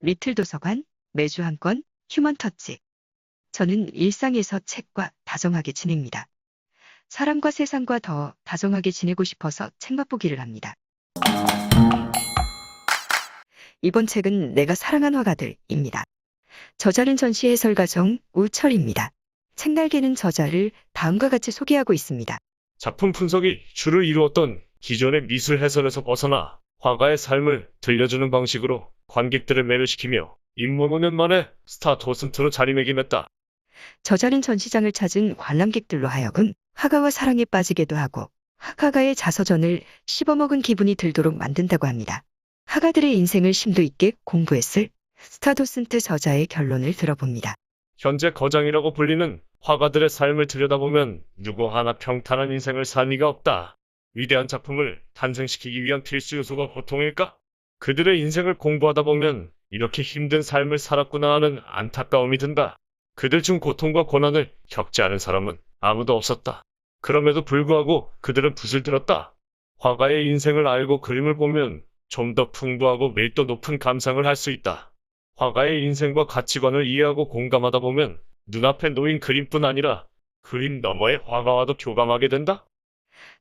리틀 도서관, 매주 한 권, 휴먼 터치. 저는 일상에서 책과 다정하게 지냅니다. 사람과 세상과 더 다정하게 지내고 싶어서 책 맛보기를 합니다. 이번 책은 내가 사랑한 화가들입니다. 저자는 전시 해설가 정우철입니다. 책날개는 저자를 다음과 같이 소개하고 있습니다. 작품 분석이 주를 이루었던 기존의 미술 해설에서 벗어나 화가의 삶을 들려주는 방식으로 관객들을 매료시키며 입문 5년 만에 스타 도슨트로 자리매김했다. 저자는 전시장을 찾은 관람객들로 하여금 화가와 사랑에 빠지게도 하고 화가의 자서전을 씹어먹은 기분이 들도록 만든다고 합니다. 화가들의 인생을 심도 있게 공부했을 스타 도슨트 저자의 결론을 들어봅니다. 현재 거장이라고 불리는 화가들의 삶을 들여다보면 누구 하나 평탄한 인생을 산 이가 없다. 위대한 작품을 탄생시키기 위한 필수 요소가 고통일까? 그들의 인생을 공부하다 보면 이렇게 힘든 삶을 살았구나 하는 안타까움이 든다. 그들 중 고통과 고난을 겪지 않은 사람은 아무도 없었다. 그럼에도 불구하고 그들은 붓을 들었다. 화가의 인생을 알고 그림을 보면 좀 더 풍부하고 밀도 높은 감상을 할 수 있다. 화가의 인생과 가치관을 이해하고 공감하다 보면 눈앞에 놓인 그림뿐 아니라 그림 너머의 화가와도 교감하게 된다.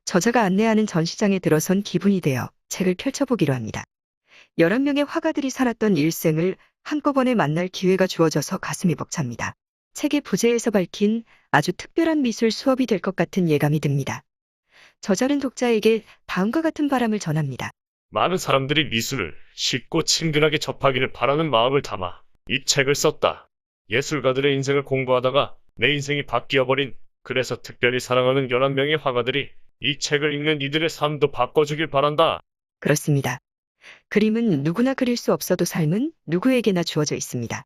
저자가 안내하는 전시장에 들어선 기분이 되어 책을 펼쳐보기로 합니다. 11명의 화가들이 살았던 일생을 한꺼번에 만날 기회가 주어져서 가슴이 벅찹니다. 책의 부제에서 밝힌 아주 특별한 미술 수업이 될 것 같은 예감이 듭니다. 저자는 독자에게 다음과 같은 바람을 전합니다. 많은 사람들이 미술을 쉽고 친근하게 접하기를 바라는 마음을 담아 이 책을 썼다. 예술가들의 인생을 공부하다가 내 인생이 바뀌어버린, 그래서 특별히 사랑하는 11명의 화가들이 이 책을 읽는 이들의 삶도 바꿔주길 바란다. 그렇습니다. 그림은 누구나 그릴 수 없어도 삶은 누구에게나 주어져 있습니다.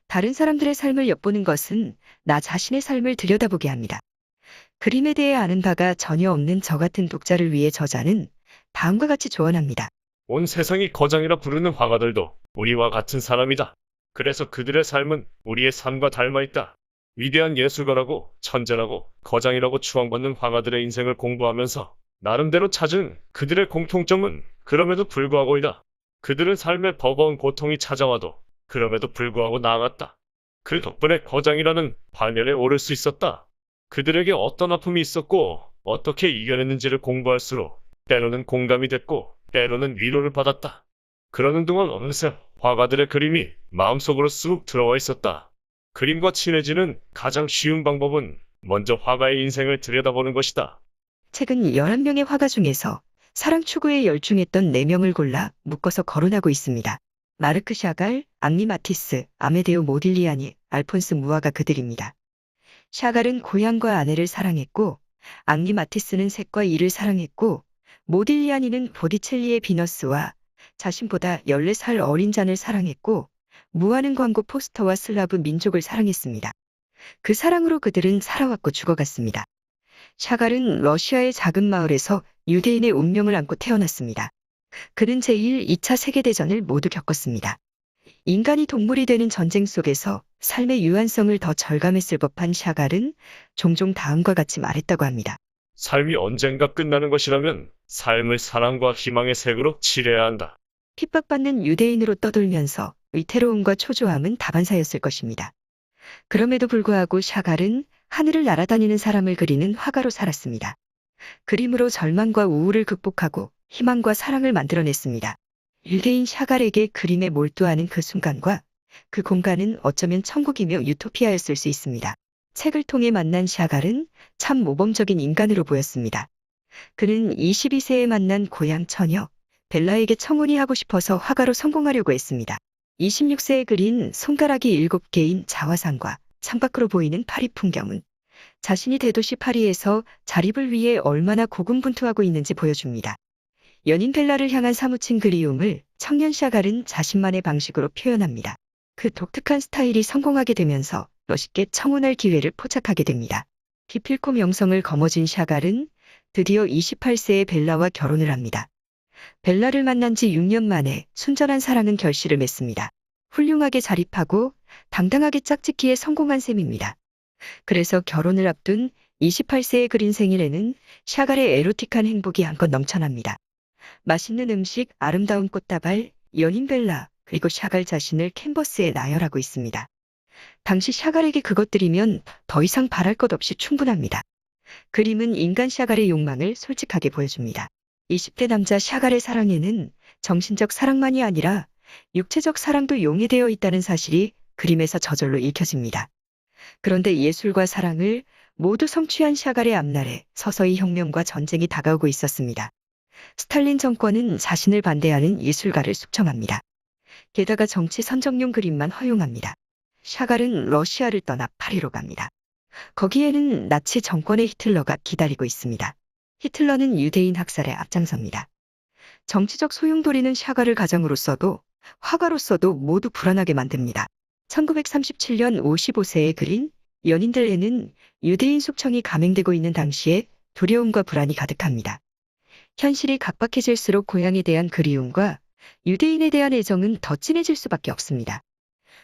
다른 사람들의 삶을 엿보는 것은 나 자신의 삶을 들여다보게 합니다. 그림에 대해 아는 바가 전혀 없는 저 같은 독자를 위해 저자는 다음과 같이 조언합니다. 온 세상이 거장이라 부르는 화가들도 우리와 같은 사람이다. 그래서 그들의 삶은 우리의 삶과 닮아있다. 위대한 예술가라고, 천재라고, 거장이라고 추앙받는 화가들의 인생을 공부하면서 나름대로 찾은 그들의 공통점은 그럼에도 불구하고이다. 그들은 삶에 버거운 고통이 찾아와도 그럼에도 불구하고 나아갔다. 그 덕분에 거장이라는 반열에 오를 수 있었다. 그들에게 어떤 아픔이 있었고 어떻게 이겨냈는지를 공부할수록 때로는 공감이 됐고 때로는 위로를 받았다. 그러는 동안 어느새 화가들의 그림이 마음속으로 쑥 들어와 있었다. 그림과 친해지는 가장 쉬운 방법은 먼저 화가의 인생을 들여다보는 것이다. 책은 11명의 화가 중에서 사랑 추구에 열중했던 4명을 골라 묶어서 거론하고 있습니다. 마르크 샤갈, 앙리 마티스, 아메데오 모딜리아니, 알폰스 무아가 그들입니다. 샤갈은 고향과 아내를 사랑했고, 앙리 마티스는 색과 일을 사랑했고, 모딜리아니는 보디첼리의 비너스와 자신보다 14살 어린 잔을 사랑했고, 무아는 광고 포스터와 슬라브 민족을 사랑했습니다. 그 사랑으로 그들은 살아왔고 죽어갔습니다. 샤갈은 러시아의 작은 마을에서 유대인의 운명을 안고 태어났습니다. 그는 제1, 2차 세계대전을 모두 겪었습니다. 인간이 동물이 되는 전쟁 속에서 삶의 유한성을 더 절감했을 법한 샤갈은 종종 다음과 같이 말했다고 합니다. 삶이 언젠가 끝나는 것이라면 삶을 사랑과 희망의 색으로 칠해야 한다. 핍박받는 유대인으로 떠돌면서 위태로움과 초조함은 다반사였을 것입니다. 그럼에도 불구하고 샤갈은 하늘을 날아다니는 사람을 그리는 화가로 살았습니다. 그림으로 절망과 우울을 극복하고 희망과 사랑을 만들어냈습니다. 유대인 샤갈에게 그림에 몰두하는 그 순간과 그 공간은 어쩌면 천국이며 유토피아였을 수 있습니다. 책을 통해 만난 샤갈은 참 모범적인 인간으로 보였습니다. 그는 22세에 만난 고향 처녀 벨라에게 청혼이 하고 싶어서 화가로 성공하려고 했습니다. 26세에 그린 손가락이 7개인 자화상과 창밖으로 보이는 파리 풍경은 자신이 대도시 파리에서 자립을 위해 얼마나 고군분투하고 있는지 보여줍니다. 연인 벨라를 향한 사무친 그리움을 청년 샤갈은 자신만의 방식으로 표현합니다. 그 독특한 스타일이 성공하게 되면서 멋있게 청혼할 기회를 포착하게 됩니다. 기필코 명성을 거머쥔 샤갈은 드디어 28세에 벨라와 결혼을 합니다. 벨라를 만난 지 6년 만에 순전한 사랑은 결실을 맺습니다. 훌륭하게 자립하고 당당하게 짝짓기에 성공한 셈입니다. 그래서 결혼을 앞둔 28세에 그린 생일에는 샤갈의 에로틱한 행복이 한껏 넘쳐납니다. 맛있는 음식, 아름다운 꽃다발, 연인 벨라, 그리고 샤갈 자신을 캔버스에 나열하고 있습니다. 당시 샤갈에게 그것들이면 더 이상 바랄 것 없이 충분합니다. 그림은 인간 샤갈의 욕망을 솔직하게 보여줍니다. 20대 남자 샤갈의 사랑에는 정신적 사랑만이 아니라 육체적 사랑도 용해되어 있다는 사실이 그림에서 저절로 읽혀집니다. 그런데 예술과 사랑을 모두 성취한 샤갈의 앞날에 서서히 혁명과 전쟁이 다가오고 있었습니다. 스탈린 정권은 자신을 반대하는 예술가를 숙청합니다. 게다가 정치 선정용 그림만 허용합니다. 샤갈은 러시아를 떠나 파리로 갑니다. 거기에는 나치 정권의 히틀러가 기다리고 있습니다. 히틀러는 유대인 학살에 앞장섭니다. 정치적 소용돌이는 샤갈을 가장으로서도 화가로서도 모두 불안하게 만듭니다. 1937년 55세에 그린 연인들에는 유대인 숙청이 감행되고 있는 당시에 두려움과 불안이 가득합니다. 현실이 각박해질수록 고향에 대한 그리움과 유대인에 대한 애정은 더 진해질 수밖에 없습니다.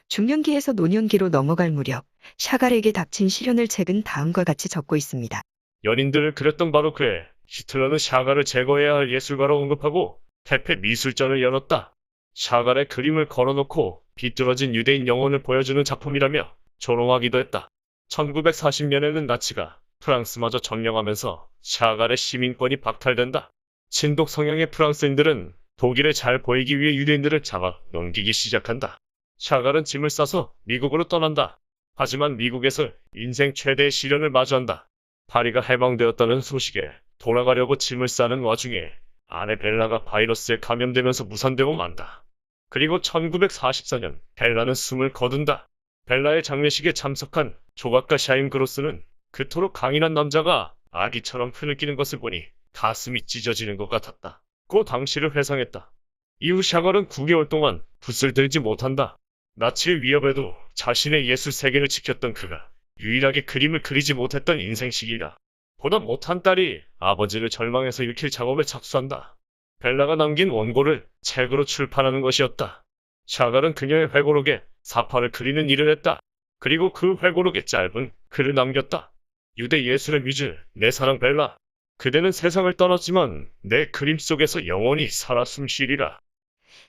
중년기에서 노년기로 넘어갈 무렵 샤갈에게 닥친 시련을 책은 다음과 같이 적고 있습니다. 연인들을 그렸던 바로 그해 히틀러는 샤갈을 제거해야 할 예술가로 언급하고 대패 미술전을 열었다. 샤갈의 그림을 걸어놓고 비뚤어진 유대인 영혼을 보여주는 작품이라며 조롱하기도 했다. 1940년에는 나치가 프랑스마저 점령하면서 샤갈의 시민권이 박탈된다. 친독 성향의 프랑스인들은 독일에 잘 보이기 위해 유대인들을 잡아 넘기기 시작한다. 샤갈은 짐을 싸서 미국으로 떠난다. 하지만 미국에서 인생 최대의 시련을 마주한다. 파리가 해방되었다는 소식에 돌아가려고 짐을 싸는 와중에 아내 벨라가 바이러스에 감염되면서 무산되고 만다. 그리고 1944년 벨라는 숨을 거둔다. 벨라의 장례식에 참석한 조각가 샤임 그로스는 그토록 강인한 남자가 아기처럼 흐느끼는 것을 보니 가슴이 찢어지는 것 같았다. 고 당시를 회상했다. 이후 샤갈은 9개월 동안 붓을 들지 못한다. 나치의 위협에도 자신의 예술 세계를 지켰던 그가 유일하게 그림을 그리지 못했던 인생 시기다. 보다 못한 딸이 아버지를 절망해서 일으킬 작업에 착수한다. 벨라가 남긴 원고를 책으로 출판하는 것이었다. 샤갈은 그녀의 회고록에 사파를 그리는 일을 했다. 그리고 그 회고록에 짧은 글을 남겼다. 유대 예술의 뮤즈, 내 사랑 벨라. 그대는 세상을 떠났지만 내 그림 속에서 영원히 살아 숨쉬리라.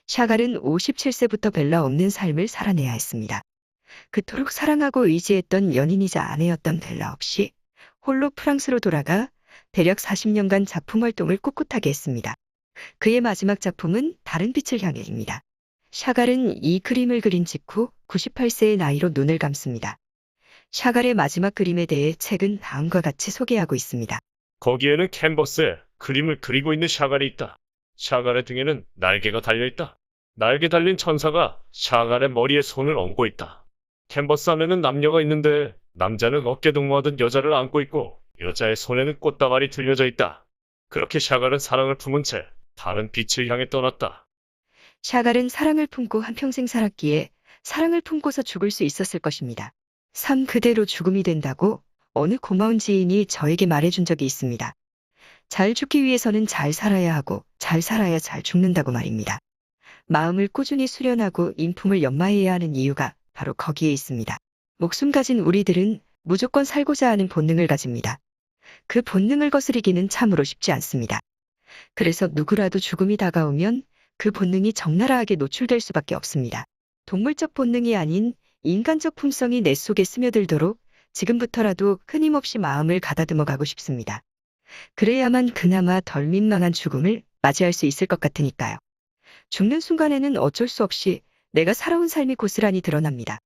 샤갈은 57세부터 벨라 없는 삶을 살아내야 했습니다. 그토록 사랑하고 의지했던 연인이자 아내였던 벨라 없이 홀로 프랑스로 돌아가 대략 40년간 작품 활동을 꿋꿋하게 했습니다. 그의 마지막 작품은 다른 빛을 향해입니다. 샤갈은 이 그림을 그린 직후 98세의 나이로 눈을 감습니다. 샤갈의 마지막 그림에 대해 책은 다음과 같이 소개하고 있습니다. 거기에는 캔버스에 그림을 그리고 있는 샤갈이 있다. 샤갈의 등에는 날개가 달려있다. 날개 달린 천사가 샤갈의 머리에 손을 얹고 있다. 캔버스 안에는 남녀가 있는데 남자는 어깨 동무하듯 여자를 안고 있고 여자의 손에는 꽃다발이 들려져 있다. 그렇게 샤갈은 사랑을 품은 채 다른 빛을 향해 떠났다. 샤갈은 사랑을 품고 한평생 살았기에 사랑을 품고서 죽을 수 있었을 것입니다. 삶 그대로 죽음이 된다고 어느 고마운 지인이 저에게 말해준 적이 있습니다. 잘 죽기 위해서는 잘 살아야 하고 잘 살아야 잘 죽는다고 말입니다. 마음을 꾸준히 수련하고 인품을 연마해야 하는 이유가 바로 거기에 있습니다. 목숨 가진 우리들은 무조건 살고자 하는 본능을 가집니다. 그 본능을 거스리기는 참으로 쉽지 않습니다. 그래서 누구라도 죽음이 다가오면 그 본능이 적나라하게 노출될 수밖에 없습니다. 동물적 본능이 아닌 인간적 품성이 내 속에 스며들도록 지금부터라도 끊임없이 마음을 가다듬어 가고 싶습니다. 그래야만 그나마 덜 민망한 죽음을 맞이할 수 있을 것 같으니까요. 죽는 순간에는 어쩔 수 없이 내가 살아온 삶이 고스란히 드러납니다.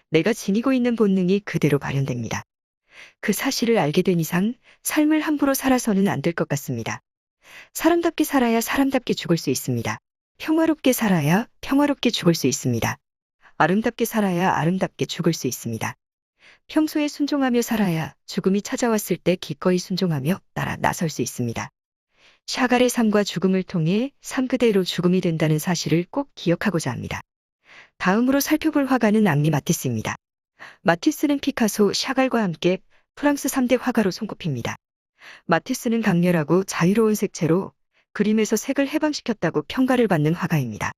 내가 지니고 있는 본능이 그대로 발현됩니다. 그 사실을 알게 된 이상 삶을 함부로 살아서는 안 될 것 같습니다. 사람답게 살아야 사람답게 죽을 수 있습니다. 평화롭게 살아야 평화롭게 죽을 수 있습니다. 아름답게 살아야 아름답게 죽을 수 있습니다. 평소에 순종하며 살아야 죽음이 찾아왔을 때 기꺼이 순종하며 따라 나설 수 있습니다. 샤갈의 삶과 죽음을 통해 삶 그대로 죽음이 된다는 사실을 꼭 기억하고자 합니다. 다음으로 살펴볼 화가는 앙리 마티스입니다. 마티스는 피카소, 샤갈과 함께 프랑스 3대 화가로 손꼽힙니다. 마티스는 강렬하고 자유로운 색채로 그림에서 색을 해방시켰다고 평가를 받는 화가입니다.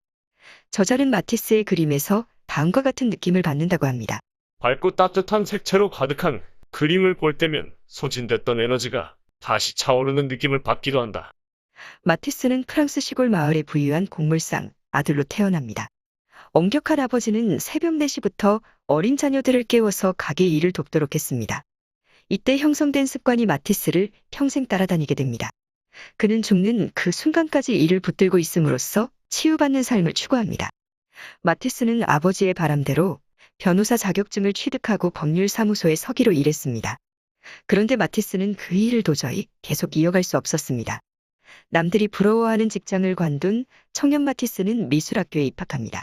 저자는 마티스의 그림에서 다음과 같은 느낌을 받는다고 합니다. 밝고 따뜻한 색채로 가득한 그림을 볼 때면 소진됐던 에너지가 다시 차오르는 느낌을 받기도 한다. 마티스는 프랑스 시골 마을에 부유한 곡물상 아들로 태어납니다. 엄격한 아버지는 새벽 4시부터 어린 자녀들을 깨워서 가게 일을 돕도록 했습니다. 이때 형성된 습관이 마티스를 평생 따라다니게 됩니다. 그는 죽는 그 순간까지 이를 붙들고 있음으로써 치유받는 삶을 추구합니다. 마티스는 아버지의 바람대로 변호사 자격증을 취득하고 법률사무소에 서기로 일했습니다. 그런데 마티스는 그 일을 도저히 계속 이어갈 수 없었습니다. 남들이 부러워하는 직장을 관둔 청년 마티스는 미술학교에 입학합니다.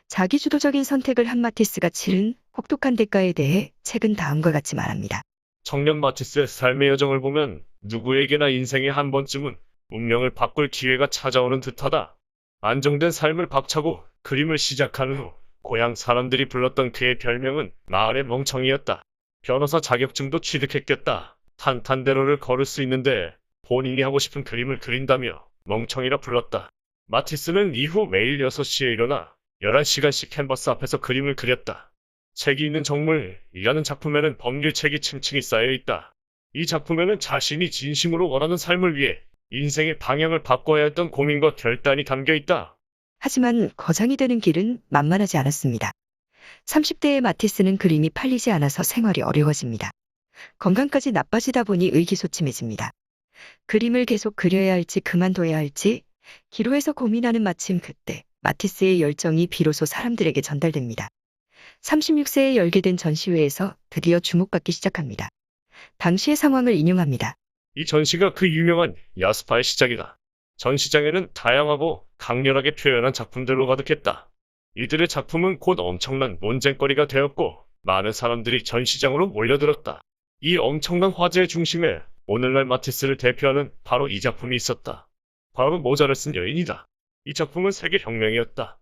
자기주도적인 선택을 한 마티스가 치른 혹독한 대가에 대해 책은 다음과 같이 말합니다. 청년 마티스의 삶의 여정을 보면 누구에게나 인생에 한 번쯤은 운명을 바꿀 기회가 찾아오는 듯하다. 안정된 삶을 박차고 그림을 시작한 후 고향 사람들이 불렀던 그의 별명은 마을의 멍청이였다. 변호사 자격증도 취득했겠다. 탄탄대로를 걸을 수 있는데 본인이 하고 싶은 그림을 그린다며 멍청이라 불렀다. 마티스는 이후 매일 6시에 일어나 11시간씩 캔버스 앞에서 그림을 그렸다. 책이 있는 정물이라는 작품에는 법률책이 층층이 쌓여 있다. 이 작품에는 자신이 진심으로 원하는 삶을 위해 인생의 방향을 바꿔야 했던 고민과 결단이 담겨 있다. 하지만 거장이 되는 길은 만만하지 않았습니다. 30대의 마티스는 그림이 팔리지 않아서 생활이 어려워집니다. 건강까지 나빠지다 보니 의기소침해집니다. 그림을 계속 그려야 할지 그만둬야 할지 기로에서 고민하는 마침 그때 마티스의 열정이 비로소 사람들에게 전달됩니다. 36세에 열게 된 전시회에서 드디어 주목받기 시작합니다. 당시의 상황을 인용합니다. 이 전시가 그 유명한 야스파의 시작이다. 전시장에는 다양하고 강렬하게 표현한 작품들로 가득했다. 이들의 작품은 곧 엄청난 논쟁거리가 되었고 많은 사람들이 전시장으로 몰려들었다. 이 엄청난 화제의 중심에 오늘날 마티스를 대표하는 바로 이 작품이 있었다. 바로 모자를 쓴 여인이다. 이 작품은 세계혁명이었다.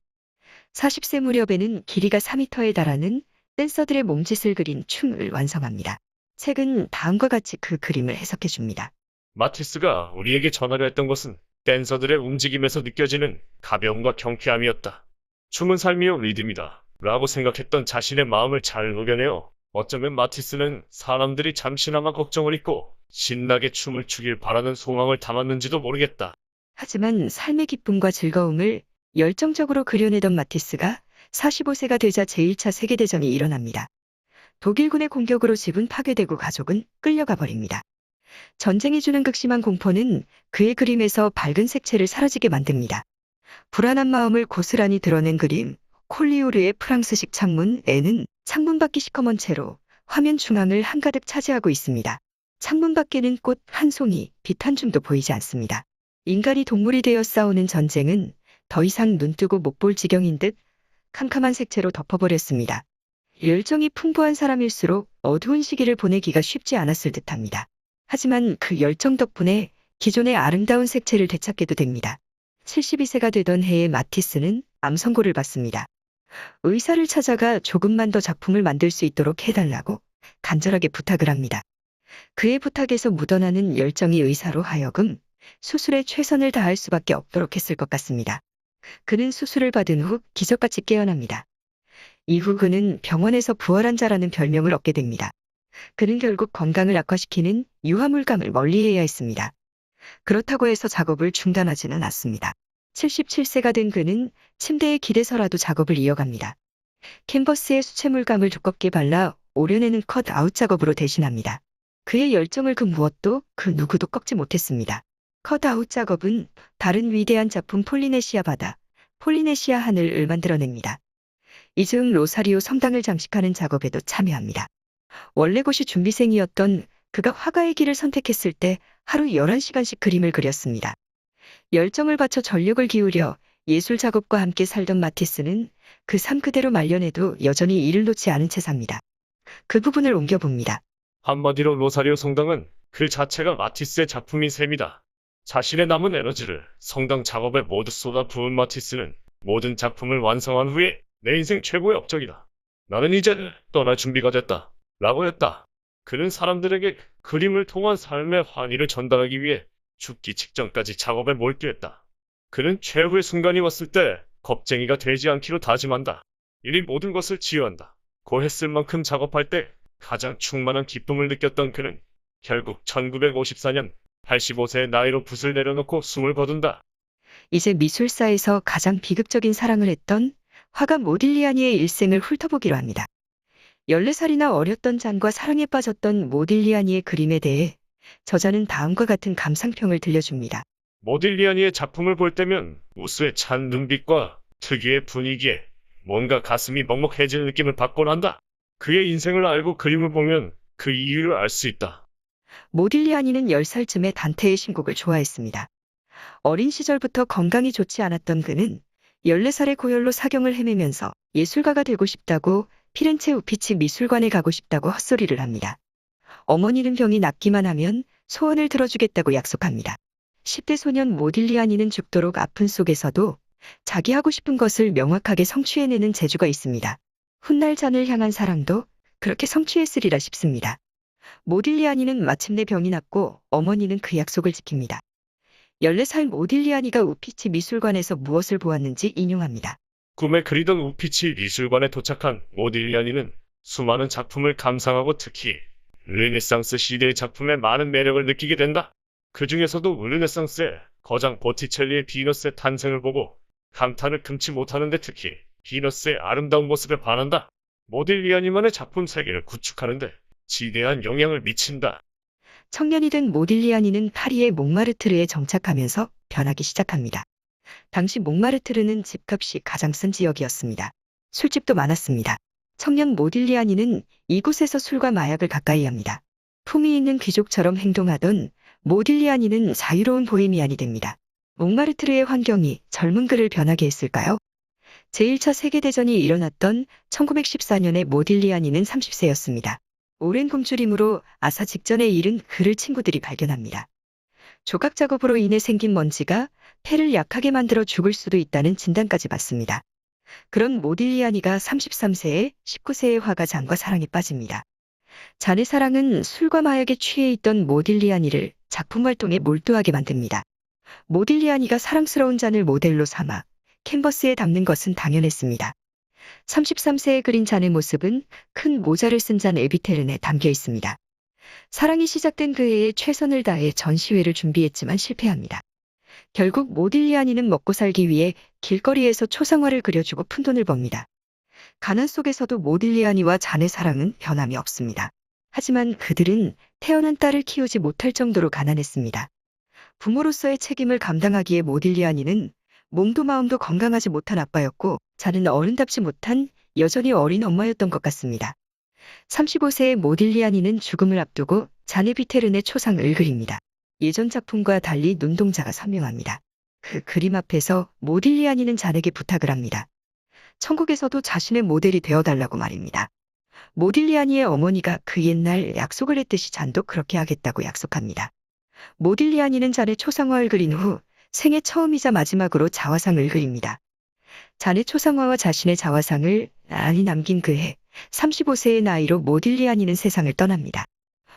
40세 무렵에는 길이가 4m에 달하는 댄서들의 몸짓을 그린 춤을 완성합니다. 책은 다음과 같이 그 그림을 해석해 줍니다. 마티스가 우리에게 전하려 했던 것은 댄서들의 움직임에서 느껴지는 가벼움과 경쾌함이었다. 춤은 삶이요 리듬이다 라고 생각했던 자신의 마음을 잘 녹여내어 어쩌면 마티스는 사람들이 잠시나마 걱정을 잊고 신나게 춤을 추길 바라는 소망을 담았는지도 모르겠다. 하지만 삶의 기쁨과 즐거움을 열정적으로 그려내던 마티스가 45세가 되자 제1차 세계대전이 일어납니다. 독일군의 공격으로 집은 파괴되고 가족은 끌려가 버립니다. 전쟁이 주는 극심한 공포는 그의 그림에서 밝은 색채를 사라지게 만듭니다. 불안한 마음을 고스란히 드러낸 그림, 콜리오르의 프랑스식 창문에는 창문 밖이 시커먼 채로 화면 중앙을 한가득 차지하고 있습니다. 창문 밖에는 꽃 한 송이, 빛 한 줌도 보이지 않습니다. 인간이 동물이 되어 싸우는 전쟁은 더 이상 눈뜨고 못 볼 지경인 듯 캄캄한 색채로 덮어버렸습니다. 열정이 풍부한 사람일수록 어두운 시기를 보내기가 쉽지 않았을 듯합니다. 하지만 그 열정 덕분에 기존의 아름다운 색채를 되찾게도 됩니다. 72세가 되던 해에 마티스는 암 선고를 받습니다. 의사를 찾아가 조금만 더 작품을 만들 수 있도록 해달라고 간절하게 부탁을 합니다. 그의 부탁에서 묻어나는 열정이 의사로 하여금 수술에 최선을 다할 수밖에 없도록 했을 것 같습니다. 그는 수술을 받은 후 기적같이 깨어납니다. 이후 그는 병원에서 부활한 자라는 별명을 얻게 됩니다. 그는 결국 건강을 악화시키는 유화물감을 멀리해야 했습니다. 그렇다고 해서 작업을 중단하지는 않습니다. 77세가 된 그는 침대에 기대서라도 작업을 이어갑니다. 캔버스에 수채물감을 두껍게 발라 오려내는 컷아웃 작업으로 대신합니다. 그의 열정을 그 무엇도 그 누구도 꺾지 못했습니다. 컷아웃 작업은 다른 위대한 작품 폴리네시아 바다, 폴리네시아 하늘을 만들어냅니다. 이즈음 로사리오 성당을 장식하는 작업에도 참여합니다. 원래 곳이 준비생이었던 그가 화가의 길을 선택했을 때 하루 11시간씩 그림을 그렸습니다. 열정을 바쳐 전력을 기울여 예술 작업과 함께 살던 마티스는 그 삶 그대로 말년에도 여전히 일을 놓지 않은 채 삽니다. 그 부분을 옮겨봅니다. 한마디로 로사리오 성당은 그 자체가 마티스의 작품인 셈이다. 자신의 남은 에너지를 성당 작업에 모두 쏟아부은 마티스는 모든 작품을 완성한 후에 내 인생 최고의 업적이다. 나는 이제 떠날 준비가 됐다. 라고 했다. 그는 사람들에게 그림을 통한 삶의 환희를 전달하기 위해 죽기 직전까지 작업에 몰두했다. 그는 최후의 순간이 왔을 때 겁쟁이가 되지 않기로 다짐한다. 이리 모든 것을 치유한다. 고 했을 만큼 작업할 때 가장 충만한 기쁨을 느꼈던 그는 결국 1954년 85세의 나이로 붓을 내려놓고 숨을 거둔다. 이제 미술사에서 가장 비극적인 사랑을 했던 화가 모딜리아니의 일생을 훑어보기로 합니다. 14살이나 어렸던 잔과 사랑에 빠졌던 모딜리아니의 그림에 대해 저자는 다음과 같은 감상평을 들려줍니다. 모딜리아니의 작품을 볼 때면 우수에 찬 눈빛과 특유의 분위기에 뭔가 가슴이 먹먹해지는 느낌을 받곤 한다. 그의 인생을 알고 그림을 보면 그 이유를 알 수 있다. 모딜리아니는 10살쯤에 단테의 신곡을 좋아했습니다. 어린 시절부터 건강이 좋지 않았던 그는 14살의 고열로 사경을 헤매면서 예술가가 되고 싶다고 피렌체 우피치 미술관에 가고 싶다고 헛소리를 합니다. 어머니는 병이 낫기만 하면 소원을 들어주겠다고 약속합니다. 10대 소년 모딜리아니는 죽도록 아픈 속에서도 자기 하고 싶은 것을 명확하게 성취해내는 재주가 있습니다. 훗날 잔을 향한 사랑도 그렇게 성취했으리라 싶습니다. 모딜리아니는 마침내 병이 낫고 어머니는 그 약속을 지킵니다. 14살 모딜리아니가 우피치 미술관에서 무엇을 보았는지 인용합니다. 꿈에 그리던 우피치 미술관에 도착한 모딜리아니는 수많은 작품을 감상하고 특히 르네상스 시대의 작품의 많은 매력을 느끼게 된다. 그 중에서도 르네상스의 거장 보티첼리의 비너스의 탄생을 보고 감탄을 금치 못하는데 특히 비너스의 아름다운 모습에 반한다. 모딜리아니만의 작품 세계를 구축하는데 지대한 영향을 미친다. 청년이 된 모딜리아니는 파리의 몽마르트르에 정착하면서 변하기 시작합니다. 당시 몽마르트르는 집값이 가장 싼 지역이었습니다. 술집도 많았습니다. 청년 모딜리아니는 이곳에서 술과 마약을 가까이 합니다. 품위 있는 귀족처럼 행동하던 모딜리아니는 자유로운 보헤미안이 됩니다. 몽마르트르의 환경이 젊은 그를 변하게 했을까요? 제1차 세계대전이 일어났던 1914년에 모딜리아니는 30세였습니다. 오랜 굶주림으로 아사 직전에 이른 그를 친구들이 발견합니다. 조각 작업으로 인해 생긴 먼지가 폐를 약하게 만들어 죽을 수도 있다는 진단까지 받습니다. 그런 모딜리아니가 33세에 19세의 화가 잔과 사랑에 빠집니다. 잔의 사랑은 술과 마약에 취해 있던 모딜리아니를 작품 활동에 몰두하게 만듭니다. 모딜리아니가 사랑스러운 잔을 모델로 삼아 캔버스에 담는 것은 당연했습니다. 33세에 그린 잔의 모습은 큰 모자를 쓴 잔 에비테른에 담겨 있습니다. 사랑이 시작된 그 해에 최선을 다해 전시회를 준비했지만 실패합니다. 결국 모딜리아니는 먹고 살기 위해 길거리에서 초상화를 그려주고 푼돈을 법니다. 가난 속에서도 모딜리아니와 잔의 사랑은 변함이 없습니다. 하지만 그들은 태어난 딸을 키우지 못할 정도로 가난했습니다. 부모로서의 책임을 감당하기에 모딜리아니는 몸도 마음도 건강하지 못한 아빠였고 잔은 어른답지 못한 여전히 어린 엄마였던 것 같습니다. 35세의 모딜리아니는 죽음을 앞두고 잔의 비테른의 초상을 그립니다. 예전 작품과 달리 눈동자가 선명합니다. 그 그림 앞에서 모딜리아니는 잔에게 부탁을 합니다. 천국에서도 자신의 모델이 되어달라고 말입니다. 모딜리아니의 어머니가 그 옛날 약속을 했듯이 잔도 그렇게 하겠다고 약속합니다. 모딜리아니는 잔의 초상화를 그린 후 생애 처음이자 마지막으로 자화상을 그립니다. 잔의 초상화와 자신의 자화상을 나란히 남긴 그해 35세의 나이로 모딜리아니는 세상을 떠납니다.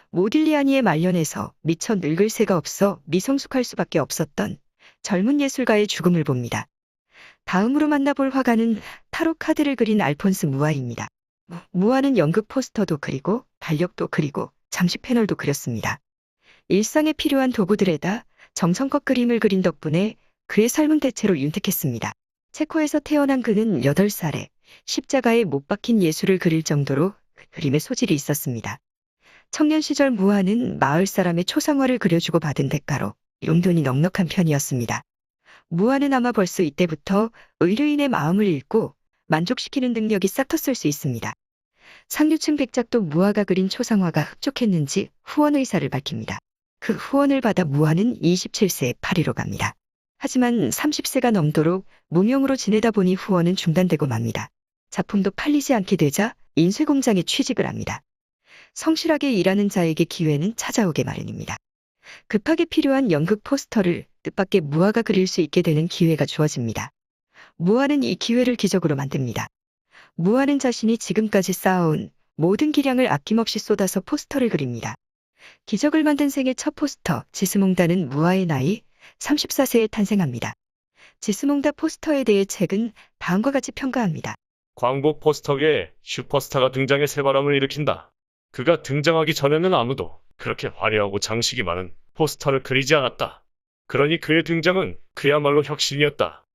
모딜리아니의 말년에서 미처 늙을 새가 없어 미성숙할 수밖에 없었던 젊은 예술가의 죽음을 봅니다. 다음으로 만나볼 화가는 타로 카드를 그린 알폰스 무아입니다. 무아는 연극 포스터도 그리고 달력도 그리고 장식 패널도 그렸습니다. 일상에 필요한 도구들에다 정성껏 그림을 그린 덕분에 그의 삶은 대체로 윤택했습니다. 체코에서 태어난 그는 8살에 십자가에 못 박힌 예술을 그릴 정도로 그림에 소질이 있었습니다. 청년 시절 무아는 마을 사람의 초상화를 그려주고 받은 대가로 용돈이 넉넉한 편이었습니다. 무아는 아마 벌써 이때부터 의뢰인의 마음을 읽고 만족시키는 능력이 싹 텄을 수 있습니다. 상류층 백작도 무아가 그린 초상화가 흡족했는지 후원 의사를 밝힙니다. 그 후원을 받아 무아는 27세에 파리로 갑니다. 하지만 30세가 넘도록 무명으로 지내다 보니 후원은 중단되고 맙니다. 작품도 팔리지 않게 되자 인쇄공장에 취직을 합니다. 성실하게 일하는 자에게 기회는 찾아오게 마련입니다. 급하게 필요한 연극 포스터를 뜻밖의 무아가 그릴 수 있게 되는 기회가 주어집니다. 무아는 이 기회를 기적으로 만듭니다. 무아는 자신이 지금까지 쌓아온 모든 기량을 아낌없이 쏟아서 포스터를 그립니다. 기적을 만든 생애 첫 포스터 지스몽다는 무아의 나이 34세에 탄생합니다. 지스몽다 포스터에 대해 책은 다음과 같이 평가합니다. 광고 포스터계에 슈퍼스타가 등장해 새바람을 일으킨다. 그가 등장하기 전에는 아무도 그렇게 화려하고 장식이 많은 포스터를 그리지 않았다. 그러니 그의 등장은 그야말로 혁신이었다.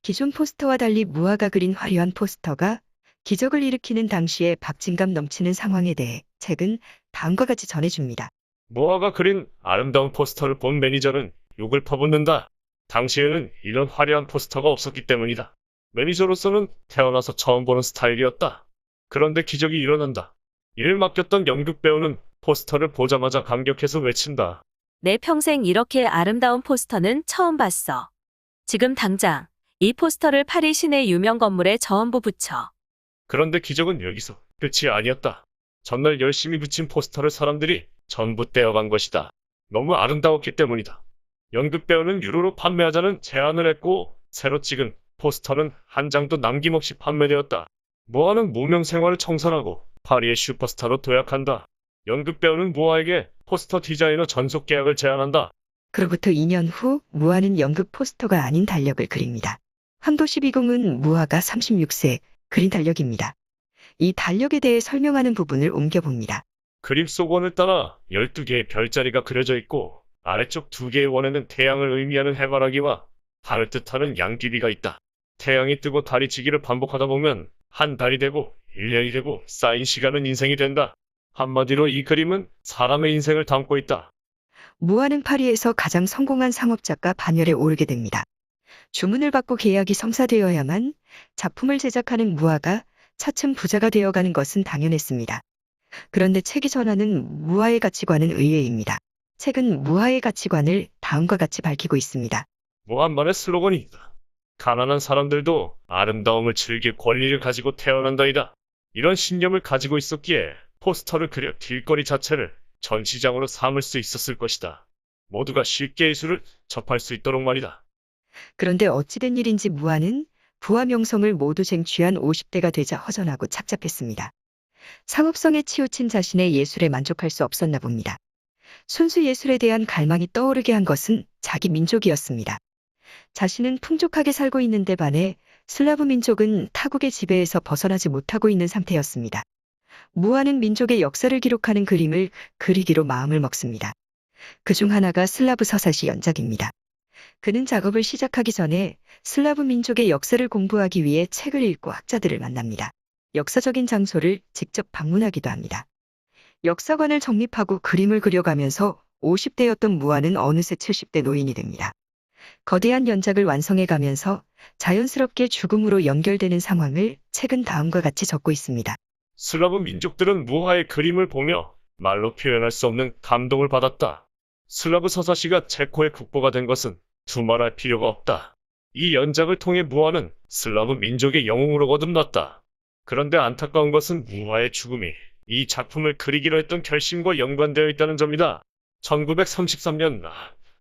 기존 포스터와 달리 무화가 그린 화려한 포스터가 기적을 일으키는 당시의 박진감 넘치는 상황에 대해 책은 다음과 같이 전해줍니다. 무화가 그린 아름다운 포스터를 본 매니저는 욕을 퍼붓는다. 당시에는 이런 화려한 포스터가 없었기 때문이다. 매니저로서는 태어나서 처음 보는 스타일이었다. 그런데 기적이 일어난다. 일을 맡겼던 연극 배우는 포스터를 보자마자 감격해서 외친다. 내 평생 이렇게 아름다운 포스터는 처음 봤어. 지금 당장 이 포스터를 파리 시내 유명 건물에 전부 붙여. 그런데 기적은 여기서 끝이 아니었다. 전날 열심히 붙인 포스터를 사람들이 전부 떼어간 것이다. 너무 아름다웠기 때문이다. 연극 배우는 유로로 판매하자는 제안을 했고 새로 찍은 포스터는 한 장도 남김없이 판매되었다. 모아는 무명 생활을 청산하고 파리의 슈퍼스타로 도약한다. 연극 배우는 모아에게 포스터 디자이너 전속 계약을 제안한다. 그로부터 2년 후 무화는 연극 포스터가 아닌 달력을 그립니다. 황도 12공은 무화가 36세 그린 달력입니다. 이 달력에 대해 설명하는 부분을 옮겨봅니다. 그림 속 원을 따라 12개의 별자리가 그려져 있고 아래쪽 2개의 원에는 태양을 의미하는 해바라기와 달을 뜻하는 양귀비가 있다. 태양이 뜨고 달이 지기를 반복하다 보면 한 달이 되고 1년이 되고 쌓인 시간은 인생이 된다. 한마디로 이 그림은 사람의 인생을 담고 있다. 무화는 파리에서 가장 성공한 상업작가 반열에 오르게 됩니다. 주문을 받고 계약이 성사되어야만 작품을 제작하는 무화가 차츰 부자가 되어가는 것은 당연했습니다. 그런데 책이 전하는 무화의 가치관은 의외입니다. 책은 무화의 가치관을 다음과 같이 밝히고 있습니다. 무한만의 슬로건이 있다. 가난한 사람들도 아름다움을 즐길 권리를 가지고 태어난다이다. 이런 신념을 가지고 있었기에 포스터를 그려 길거리 자체를 전시장으로 삼을 수 있었을 것이다. 모두가 쉽게 예술을 접할 수 있도록 말이다. 그런데 어찌된 일인지 무화는 부와 명성을 모두 쟁취한 50대가 되자 허전하고 착잡했습니다. 상업성에 치우친 자신의 예술에 만족할 수 없었나 봅니다. 순수 예술에 대한 갈망이 떠오르게 한 것은 자기 민족이었습니다. 자신은 풍족하게 살고 있는데 반해 슬라브 민족은 타국의 지배에서 벗어나지 못하고 있는 상태였습니다. 무화는 민족의 역사를 기록하는 그림을 그리기로 마음을 먹습니다. 그중 하나가 슬라브 서사시 연작입니다. 그는 작업을 시작하기 전에 슬라브 민족의 역사를 공부하기 위해 책을 읽고 학자들을 만납니다. 역사적인 장소를 직접 방문하기도 합니다. 역사관을 정립하고 그림을 그려가면서 50대였던 무화는 어느새 70대 노인이 됩니다. 거대한 연작을 완성해가면서 자연스럽게 죽음으로 연결되는 상황을 책은 다음과 같이 적고 있습니다. 슬라브 민족들은 무화의 그림을 보며 말로 표현할 수 없는 감동을 받았다. 슬라브 서사시가 체코의 국보가 된 것은 두말할 필요가 없다. 이 연작을 통해 무화는 슬라브 민족의 영웅으로 거듭났다. 그런데 안타까운 것은 무화의 죽음이 이 작품을 그리기로 했던 결심과 연관되어 있다는 점이다. 1933년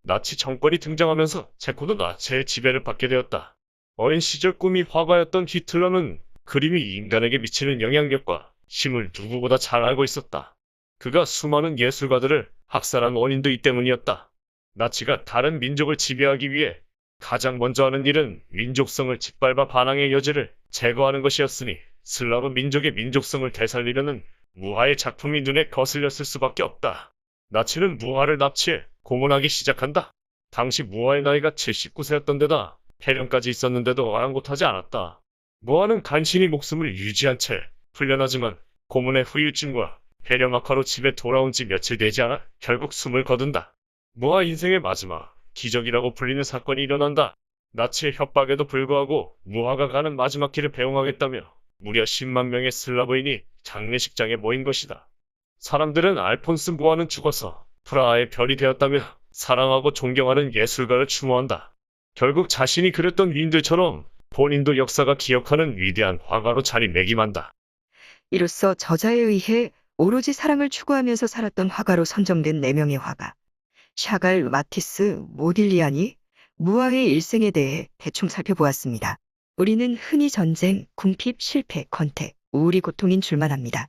나치 정권이 등장하면서 체코도 나치의 지배를 받게 되었다. 어린 시절 꿈이 화가였던 히틀러는 그림이 인간에게 미치는 영향력과 힘을 누구보다 잘 알고 있었다. 그가 수많은 예술가들을 학살한 원인도 이 때문이었다. 나치가 다른 민족을 지배하기 위해 가장 먼저 하는 일은 민족성을 짓밟아 반항의 여지를 제거하는 것이었으니 슬라브 민족의 민족성을 되살리려는 무화의 작품이 눈에 거슬렸을 수밖에 없다. 나치는 무화를 납치해 고문하기 시작한다. 당시 무화의 나이가 79세였던 데다 폐렴까지 있었는데도 아랑곳하지 않았다. 무화는 간신히 목숨을 유지한 채 풀려나지만 고문의 후유증과 폐렴 악화로 집에 돌아온 지 며칠 되지 않아 결국 숨을 거둔다. 무화 인생의 마지막 기적이라고 불리는 사건이 일어난다. 나치의 협박에도 불구하고 무화가 가는 마지막 길을 배웅하겠다며 무려 10만 명의 슬라브인이 장례식장에 모인 것이다. 사람들은 알폰스 무화는 죽어서 프라하의 별이 되었다며 사랑하고 존경하는 예술가를 추모한다. 결국 자신이 그렸던 위인들처럼 본인도 역사가 기억하는 위대한 화가로 자리매김한다. 이로써 저자에 의해 오로지 사랑을 추구하면서 살았던 화가로 선정된 4명의 화가 샤갈, 마티스, 모딜리아니, 무화의 일생에 대해 대충 살펴보았습니다. 우리는 흔히 전쟁, 궁핍, 실패, 권태, 우울이 고통인 줄만 압니다.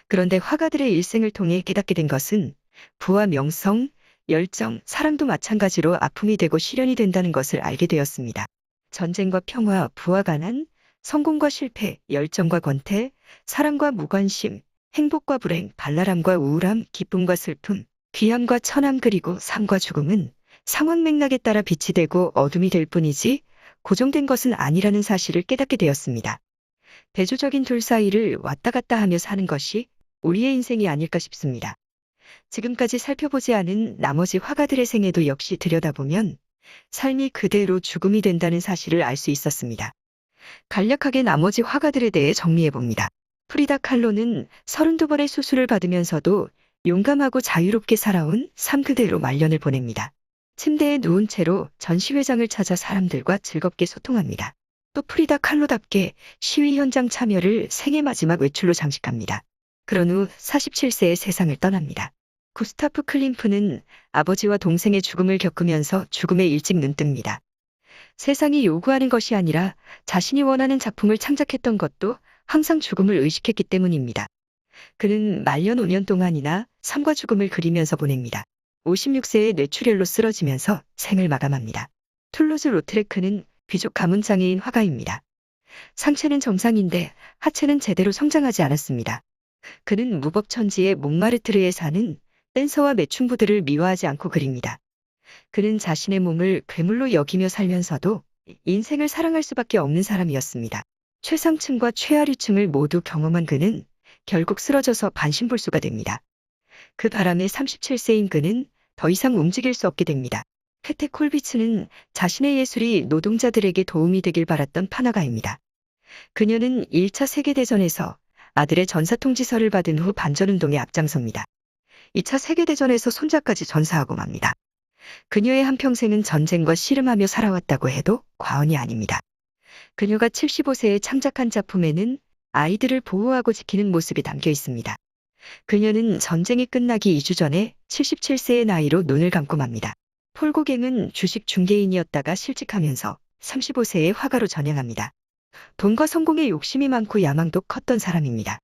그런데 화가들의 일생을 통해 깨닫게 된 것은 부와 명성, 열정, 사랑도 마찬가지로 아픔이 되고 시련이 된다는 것을 알게 되었습니다. 전쟁과 평화, 부와 가난, 성공과 실패, 열정과 권태, 사랑과 무관심, 행복과 불행, 발랄함과 우울함, 기쁨과 슬픔, 귀함과 천함 그리고 삶과 죽음은 상황 맥락에 따라 빛이 되고 어둠이 될 뿐이지 고정된 것은 아니라는 사실을 깨닫게 되었습니다. 대조적인 둘 사이를 왔다 갔다 하며 사는 것이 우리의 인생이 아닐까 싶습니다. 지금까지 살펴보지 않은 나머지 화가들의 생애도 역시 들여다보면 삶이 그대로 죽음이 된다는 사실을 알 수 있었습니다. 간략하게 나머지 화가들에 대해 정리해봅니다. 프리다 칼로는 32번의 수술을 받으면서도 용감하고 자유롭게 살아온 삶 그대로 말년을 보냅니다. 침대에 누운 채로 전시회장을 찾아 사람들과 즐겁게 소통합니다. 또 프리다 칼로답게 시위 현장 참여를 생애 마지막 외출로 장식합니다. 그런 후 47세에 세상을 떠납니다. 구스타프 클림프는 아버지와 동생의 죽음을 겪으면서 죽음에 일찍 눈뜹니다. 세상이 요구하는 것이 아니라 자신이 원하는 작품을 창작했던 것도 항상 죽음을 의식했기 때문입니다. 그는 말년 5년 동안이나 삶과 죽음을 그리면서 보냅니다. 56세에 뇌출혈로 쓰러지면서 생을 마감합니다. 툴루즈 로트레크는 귀족 가문 장애인 화가입니다. 상체는 정상인데 하체는 제대로 성장하지 않았습니다. 그는 무법천지의 몽마르트르에 사는 댄서와 매춘부들을 미워하지 않고 그립니다. 그는 자신의 몸을 괴물로 여기며 살면서도 인생을 사랑할 수밖에 없는 사람이었습니다. 최상층과 최하류층을 모두 경험한 그는 결국 쓰러져서 반신불수가 됩니다. 그 바람에 37세인 그는 더 이상 움직일 수 없게 됩니다. 페테 콜비츠는 자신의 예술이 노동자들에게 도움이 되길 바랐던 판화가입니다. 그녀는 1차 세계대전에서 아들의 전사통지서를 받은 후 반전운동에 앞장섭니다. 2차 세계대전에서 손자까지 전사하고 맙니다. 그녀의 한평생은 전쟁과 씨름하며 살아왔다고 해도 과언이 아닙니다. 그녀가 75세에 창작한 작품에는 아이들을 보호하고 지키는 모습이 담겨 있습니다. 그녀는 전쟁이 끝나기 2주 전에 77세의 나이로 눈을 감고 맙니다. 폴 고갱은 주식 중개인이었다가 실직하면서 35세에 화가로 전향합니다. 돈과 성공에 욕심이 많고 야망도 컸던 사람입니다.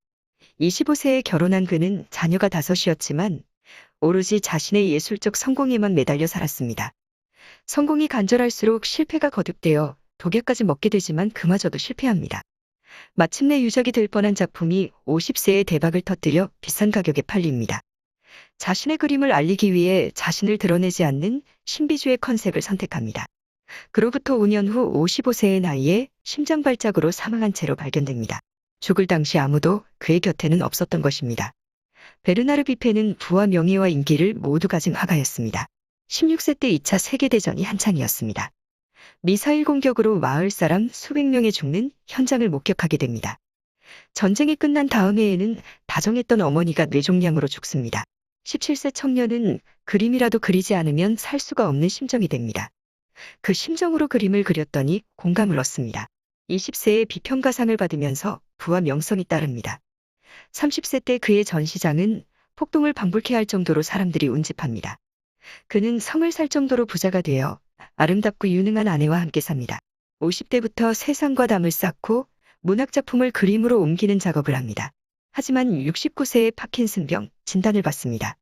25세에 결혼한 그는 자녀가 5이었지만 오로지 자신의 예술적 성공에만 매달려 살았습니다. 성공이 간절할수록 실패가 거듭되어 독약까지 먹게 되지만 그마저도 실패합니다. 마침내 유적이 될 뻔한 작품이 50세에 대박을 터뜨려 비싼 가격에 팔립니다. 자신의 그림을 알리기 위해 자신을 드러내지 않는 신비주의 컨셉을 선택합니다. 그로부터 5년 후 55세의 나이에 심장발작으로 사망한 채로 발견됩니다. 죽을 당시 아무도 그의 곁에는 없었던 것입니다. 베르나르 비페는 부와 명예와 인기를 모두 가진 화가였습니다. 16세 때 2차 세계대전이 한창이었습니다. 미사일 공격으로 마을 사람 수백 명이 죽는 현장을 목격하게 됩니다. 전쟁이 끝난 다음 해에는 다정했던 어머니가 뇌종양으로 죽습니다. 17세 청년은 그림이라도 그리지 않으면 살 수가 없는 심정이 됩니다. 그 심정으로 그림을 그렸더니 공감을 얻습니다. 20세에 비평가상을 받으면서 부와 명성이 따릅니다. 30세 때 그의 전시장은 폭동을 방불케 할 정도로 사람들이 운집합니다. 그는 성을 살 정도로 부자가 되어 아름답고 유능한 아내와 함께 삽니다. 50대부터 세상과 담을 쌓고 문학작품을 그림으로 옮기는 작업을 합니다. 하지만 69세에 파킨슨병 진단을 받습니다.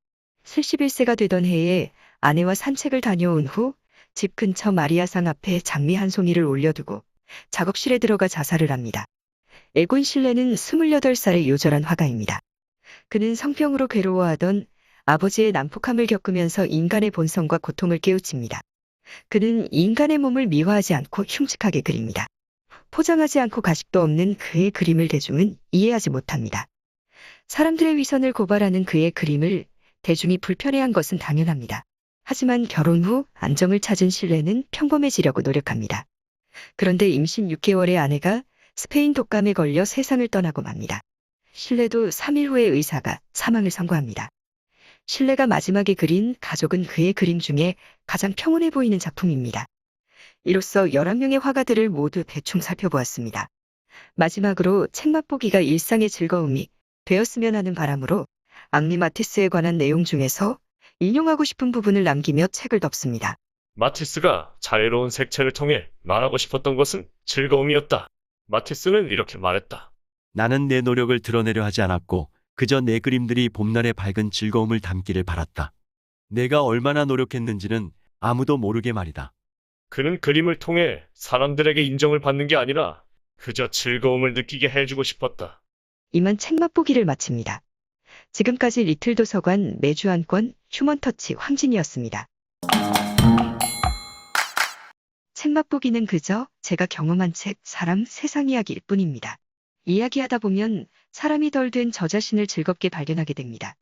71세가 되던 해에 아내와 산책을 다녀온 후 집 근처 마리아상 앞에 장미 한 송이를 올려두고 작업실에 들어가 자살을 합니다. 에곤 실레는 28살의 요절한 화가입니다. 그는 성병으로 괴로워하던 아버지의 난폭함을 겪으면서 인간의 본성과 고통을 깨우칩니다. 그는 인간의 몸을 미화하지 않고 흉측하게 그립니다. 포장하지 않고 가식도 없는 그의 그림을 대중은 이해하지 못합니다. 사람들의 위선을 고발하는 그의 그림을 대중이 불편해한 것은 당연합니다. 하지만 결혼 후 안정을 찾은 실레는 평범해지려고 노력합니다. 그런데 임신 6개월의 아내가 스페인 독감에 걸려 세상을 떠나고 맙니다. 실레도 3일 후에 의사가 사망을 선고합니다. 실레가 마지막에 그린 가족은 그의 그림 중에 가장 평온해 보이는 작품입니다. 이로써 11명의 화가들을 모두 대충 살펴보았습니다. 마지막으로 책 맛보기가 일상의 즐거움이 되었으면 하는 바람으로 앙리 마티스에 관한 내용 중에서 인용하고 싶은 부분을 남기며 책을 덮습니다. 마티스가 자유로운 색채를 통해 말하고 싶었던 것은 즐거움이었다. 마티스는 이렇게 말했다. 나는 내 노력을 드러내려 하지 않았고 그저 내 그림들이 봄날의 밝은 즐거움을 담기를 바랐다. 내가 얼마나 노력했는지는 아무도 모르게 말이다. 그는 그림을 통해 사람들에게 인정을 받는 게 아니라 그저 즐거움을 느끼게 해주고 싶었다. 이만 책 맛보기를 마칩니다. 지금까지 리틀 도서관 매주 한 권 휴먼터치 황진이었습니다. 책 맛보기는 그저 제가 경험한 책, 사람, 세상 이야기일 뿐입니다. 이야기하다 보면 사람이 덜 된 저 자신을 즐겁게 발견하게 됩니다.